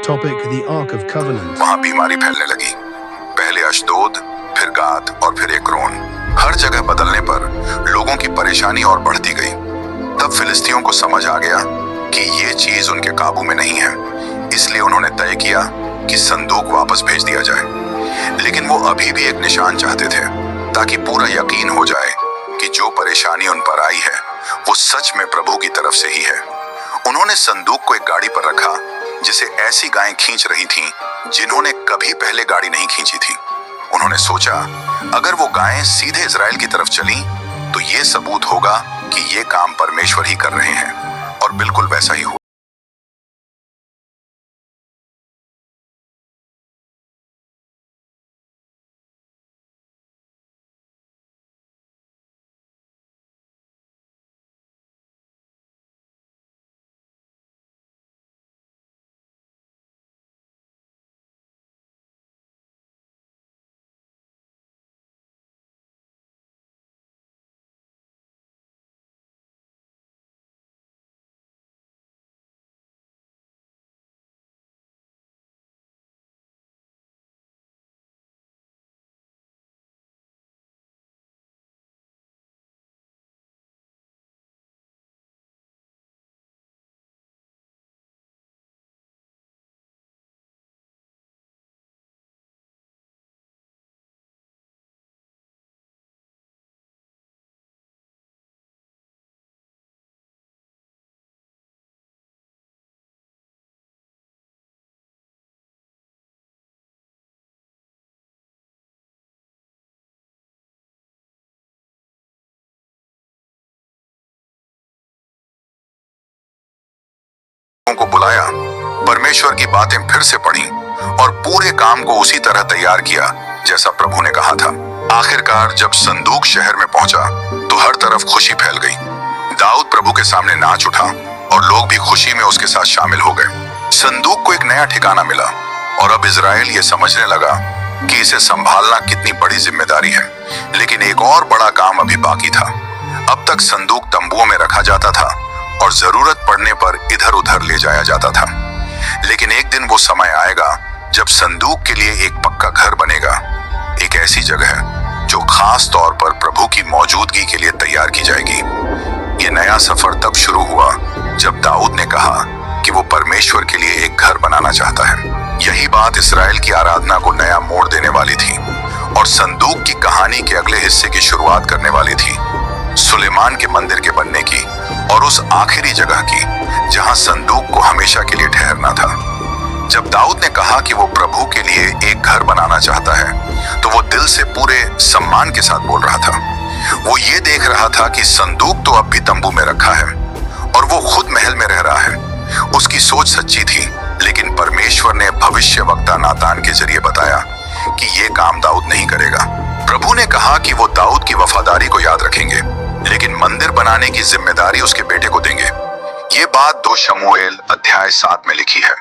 Topic: the Ark of Covenant. वहां बीमारी फैलने लगी। पहले अशदोद, फिर गाद और फिर एक्रोन। हर जगह बदलने पर लोगों की परेशानी और बढ़ती गई। तब फिलिस्तियों को समझ आ गया कि ये चीज उनके काबू में नहीं है, इसलिए उन्होंने तय किया कि संदूक वापस भेज दिया जाए। लेकिन वो अभी भी एक निशान चाहते थे, ताकि पूरा यकीन हो जाए कि जो परेशानी उन पर आई है वो सच में प्रभु की तरफ से ही है। उन्होंने संदूक को एक गाड़ी पर रखा जिसे ऐसी गायें खींच रही थीं जिन्होंने कभी पहले गाड़ी नहीं खींची थी। उन्होंने सोचा, अगर वो गायें सीधे इजराइल की तरफ चलीं, तो ये सबूत होगा कि ये काम परमेश्वर ही कर रहे हैं। और बिल्कुल वैसा ही हुआ। को बुलाया, परमेश्वर की बातें फिर से पढ़ी और पूरे काम को उसी तरह तैयार किया जैसा प्रभु ने कहा था। आखिरकार जब संदूक शहर में पहुंचा तो हर तरफ खुशी फैल गई। दाऊद प्रभु के सामने नाच उठा और लोग भी खुशी में उसके साथ शामिल हो गए। संदूक को एक नया ठिकाना मिला और अब इजराइल ये समझने लगा कि इसे संभालना कितनी बड़ी जिम्मेदारी है। लेकिन एक और बड़ा काम अभी बाकी था। अब तक संदूक तंबुओं में रखा जाता था और जरूरत पड़ने पर इधर उधर ले जाया जाता था। लेकिन एक दिन वो समय आएगा जब संदूक के लिए एक पक्का घर बनेगा, एक ऐसी जगह जो खास तौर पर प्रभु की मौजूदगी के लिए तैयार की जाएगी। ये नया सफर तब शुरू हुआ जब दाऊद ने कहा कि वो परमेश्वर के लिए एक घर बनाना चाहता है। यही बात इस्राएल की आराधना को नया मोड़ देने वाली थी और संदूक की कहानी के अगले हिस्से की शुरुआत करने वाली थी, सुलेमान के मंदिर के बनने की और उस आखिरी जगह की जहां संदूक को हमेशा के लिए ठहरना था। जब दाऊद ने कहा कि वो प्रभु के लिए एक घर बनाना चाहता है, तो वो दिल से पूरे सम्मान के साथ बोल रहा था। वो ये देख रहा था कि संदूक तो अब भी तंबू में रखा है और वो खुद महल में रह रहा है। उसकी सोच सच्ची थी, लेकिन परमेश्वर ने भविष्यवक्ता नातान के जरिए बताया कि ये काम दाऊद नहीं करेगा। प्रभु ने कहा कि वो दाऊद की वफादारी को याद रखेंगे, लेकिन मंदिर बनाने की जिम्मेदारी उसके बेटे को देंगे। ये बात 2 शमूएल अध्याय 7 में लिखी है,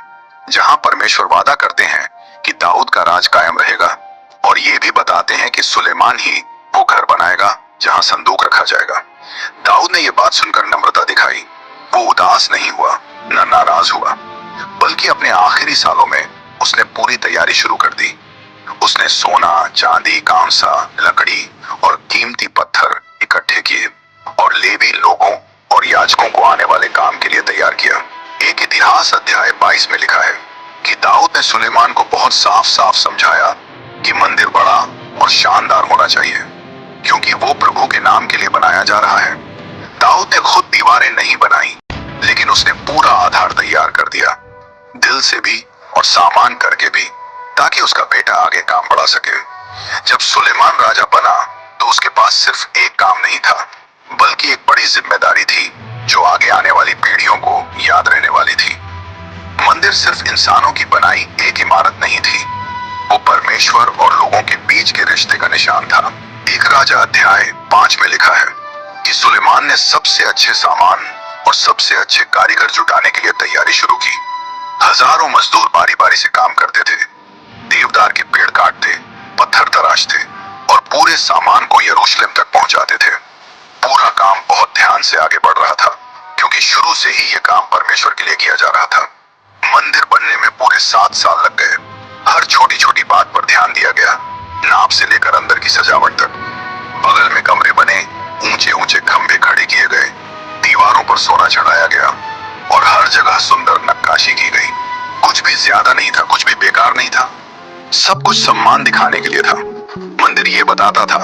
जहां परमेश्वर वादा करते हैं कि दाऊद का राज कायम रहेगा और ये भी बताते हैं कि सुलेमान ही वो घर बनाएगा जहां संदूक रखा जाएगा। दाऊद ने ये बात सुनकर नम्रता दिखाई। वो उदास नहीं हुआ, न नाराज हुआ, बल्कि अपने आखिरी सालों में उसने पूरी तैयारी शुरू कर दी। उसने सोना, चांदी, कांसा, लकड़ी और कीमती पत्थर इकट्ठे किए और लेवी लोगों और याजकों को आने वाले काम के लिए तैयार किया। एक इतिहास अध्याय 22 में लिखा है कि दाऊद ने सुलेमान को बहुत साफ साफ समझाया कि मंदिर बड़ा और शानदार होना चाहिए, क्योंकि वो प्रभु के नाम के लिए बनाया जा रहा है। दाऊद ने खुद दीवारें नहीं बनाई, लेकिन उसने पूरा आधार तैयार कर दिया, दिल से भी और सामान करके भी, ताकि उसका बेटा आगे काम बढ़ा सके। जब सुलेमान राजा बना तो उसके पास सिर्फ एक काम नहीं था, बल्कि एक बड़ी जिम्मेदारी थी जो आगे आने वाली पीढ़ियों को याद रहने वाली थी। मंदिर सिर्फ इंसानों की बनाई एक इमारत नहीं थी, वो परमेश्वर और लोगों के बीच के रिश्ते का निशान था। 1 राजा अध्याय 5 में लिखा है कि सुलेमान ने सबसे अच्छे सामान और सबसे अच्छे कारीगर जुटाने के लिए तैयारी शुरू की। हजारों मजदूर बारी बारी से काम करते थे, देवदार के पेड़ काटते, पत्थर तराशते और पूरे सामान को यरूशलेम तक पहुंचाते थे। पूरा काम बहुत ध्यान से आगे बढ़ रहा था, क्योंकि शुरू से ही यह काम परमेश्वर के लिए किया जा रहा था। मंदिर बनने में पूरे 7 साल लग गए। हर छोटी छोटी बात पर ध्यान दिया गया, नाप से लेकर अंदर की सजावट तक। बगल में कमरे बने, ऊंचे ऊंचे खंभे खड़े किए गए, दीवारों पर सोना चढ़ाया गया और हर जगह सुंदर नक्काशी की गई। कुछ भी ज्यादा नहीं था, कुछ भी बेकार नहीं था। सब कुछ सम्मान दिखाने के लिए था। मंदिर ये बताता था